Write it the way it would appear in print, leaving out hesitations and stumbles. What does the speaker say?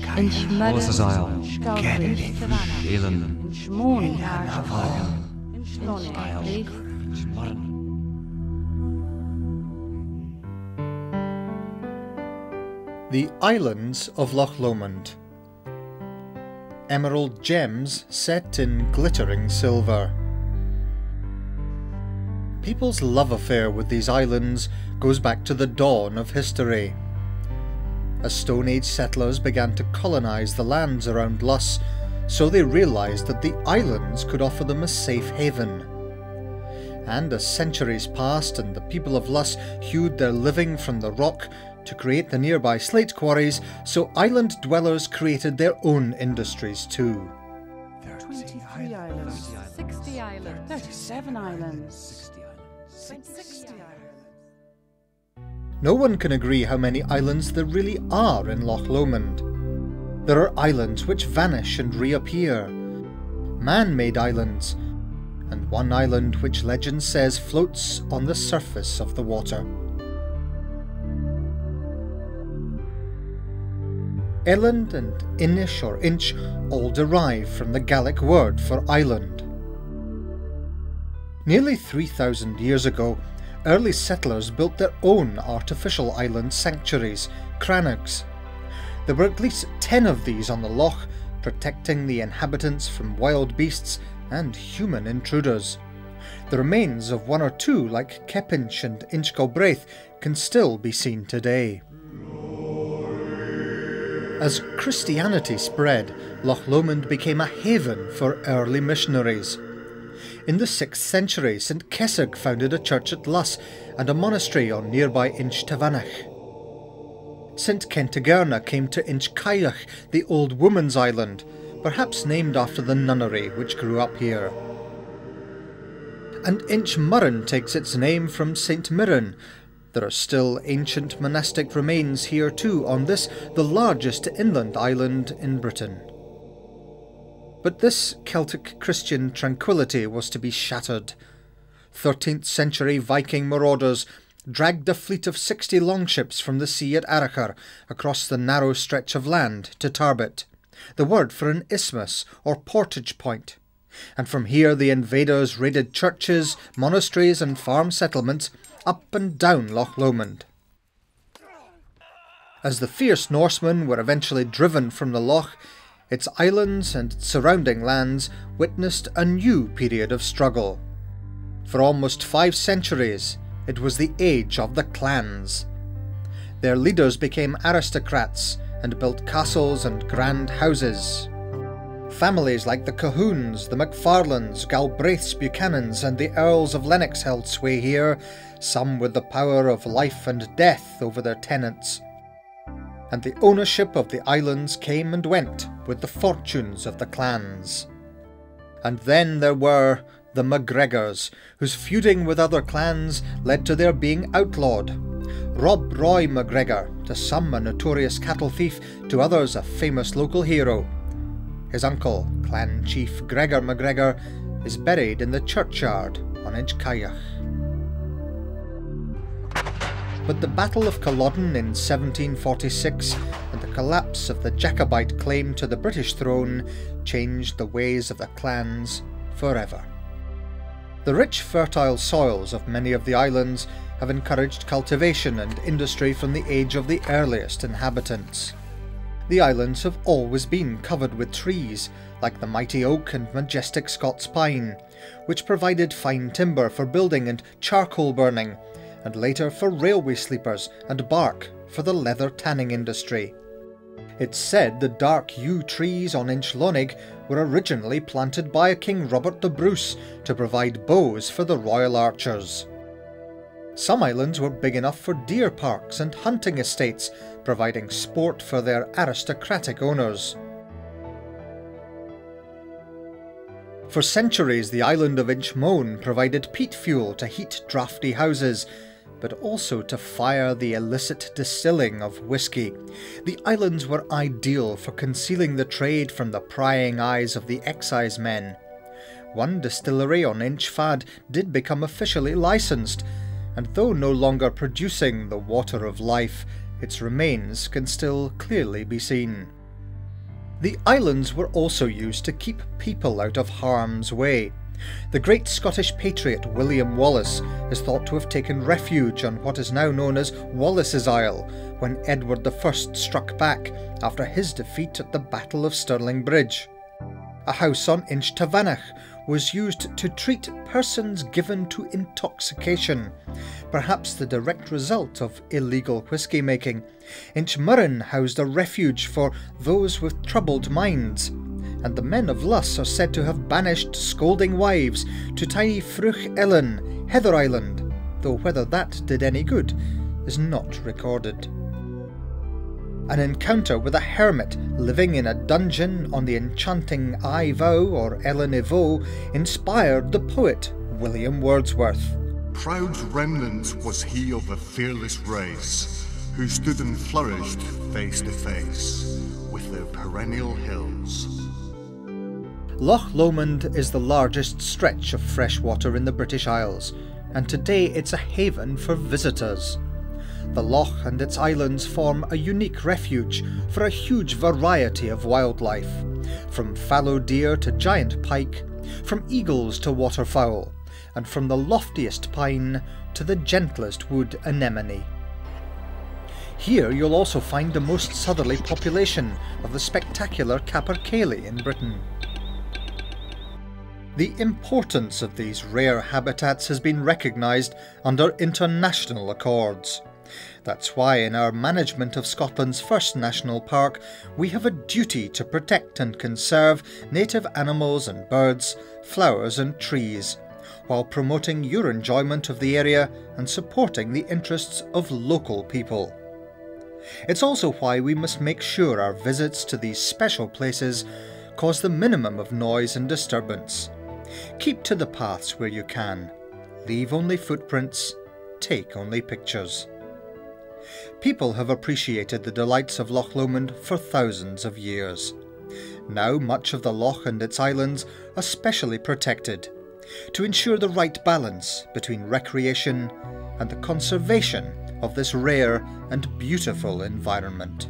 Großes Isle, Highland, The Islands of Loch Lomond. Emerald gems set in glittering silver. People's love affair with these islands goes back to the dawn of history. As Stone Age settlers began to colonise the lands around Luss, so they realised that the islands could offer them a safe haven. And as centuries passed and the people of Luss hewed their living from the rock to create the nearby slate quarries, so island dwellers created their own industries too. 23 islands, 60 islands, 37 islands, 60 islands. No one can agree how many islands there really are in Loch Lomond. There are islands which vanish and reappear, man-made islands, and one island which legend says floats on the surface of the water. Eland and Inish or Inch all derive from the Gaelic word for island. Nearly 3,000 years ago, early settlers built their own artificial island sanctuaries, crannogs. There were at least 10 of these on the loch, protecting the inhabitants from wild beasts and human intruders. The remains of one or two, like Kepinch and Inchgalbraith, can still be seen today. As Christianity spread, Loch Lomond became a haven for early missionaries. In the 6th century, St Kesag founded a church at Luss and a monastery on nearby Inch Tavanach. St Kentigernach came to Inch Cailleach, the old woman's island, perhaps named after the nunnery which grew up here. And Inch Murren takes its name from St Mirren. There are still ancient monastic remains here too, on this, the largest inland island in Britain. But this Celtic Christian tranquility was to be shattered. 13th century Viking marauders dragged a fleet of 60 longships from the sea at Arachar across the narrow stretch of land to Tarbet, the word for an isthmus or portage point. And from here the invaders raided churches, monasteries and farm settlements up and down Loch Lomond. As the fierce Norsemen were eventually driven from the loch, its islands and surrounding lands witnessed a new period of struggle. For almost 5 centuries, it was the age of the clans. Their leaders became aristocrats and built castles and grand houses. Families like the Cahoons, the MacFarlanes, Galbraiths, Buchanans and the Earls of Lennox held sway here, some with the power of life and death over their tenants. And the ownership of the islands came and went with the fortunes of the clans. And then there were the MacGregors, whose feuding with other clans led to their being outlawed. Rob Roy MacGregor, to some a notorious cattle thief, to others a famous local hero. His uncle, clan chief Gregor MacGregor, is buried in the churchyard on Inch Cailleach. But the Battle of Culloden in 1746 and the collapse of the Jacobite claim to the British throne changed the ways of the clans forever. The rich fertile soils of many of the islands have encouraged cultivation and industry from the age of the earliest inhabitants. The islands have always been covered with trees, like the mighty oak and majestic Scots pine, which provided fine timber for building and charcoal burning, and later for railway sleepers and bark for the leather tanning industry. It's said the dark yew trees on Inch Lonig were originally planted by King Robert the Bruce to provide bows for the royal archers. Some islands were big enough for deer parks and hunting estates, providing sport for their aristocratic owners. For centuries the island of Inchmone provided peat fuel to heat draughty houses, but also to fire the illicit distilling of whisky. The islands were ideal for concealing the trade from the prying eyes of the excise men. One distillery on Inchfad did become officially licensed, and though no longer producing the water of life, its remains can still clearly be seen. The islands were also used to keep people out of harm's way. The great Scottish patriot William Wallace is thought to have taken refuge on what is now known as Wallace's Isle when Edward I struck back after his defeat at the Battle of Stirling Bridge. A house on Inch Tavanach was used to treat persons given to intoxication, perhaps the direct result of illegal whisky making. Inch Murren housed a refuge for those with troubled minds, and the men of Luss are said to have banished scolding wives to tiny Fruch Ellen, Heather Island, though whether that did any good is not recorded. An encounter with a hermit living in a dungeon on the enchanting Ivo or Ellen Ivo inspired the poet William Wordsworth. Proud remnant was he of a fearless race, who stood and flourished face to face with their perennial hills. Loch Lomond is the largest stretch of fresh water in the British Isles, and today it's a haven for visitors. The loch and its islands form a unique refuge for a huge variety of wildlife, from fallow deer to giant pike, from eagles to waterfowl, and from the loftiest pine to the gentlest wood anemone. Here you'll also find the most southerly population of the spectacular capercaillie in Britain. The importance of these rare habitats has been recognised under international accords. That's why in our management of Scotland's first national park, we have a duty to protect and conserve native animals and birds, flowers and trees, while promoting your enjoyment of the area and supporting the interests of local people. It's also why we must make sure our visits to these special places cause the minimum of noise and disturbance. Keep to the paths where you can. Leave only footprints. Take only pictures. People have appreciated the delights of Loch Lomond for thousands of years. Now much of the loch and its islands are specially protected to ensure the right balance between recreation and the conservation of this rare and beautiful environment.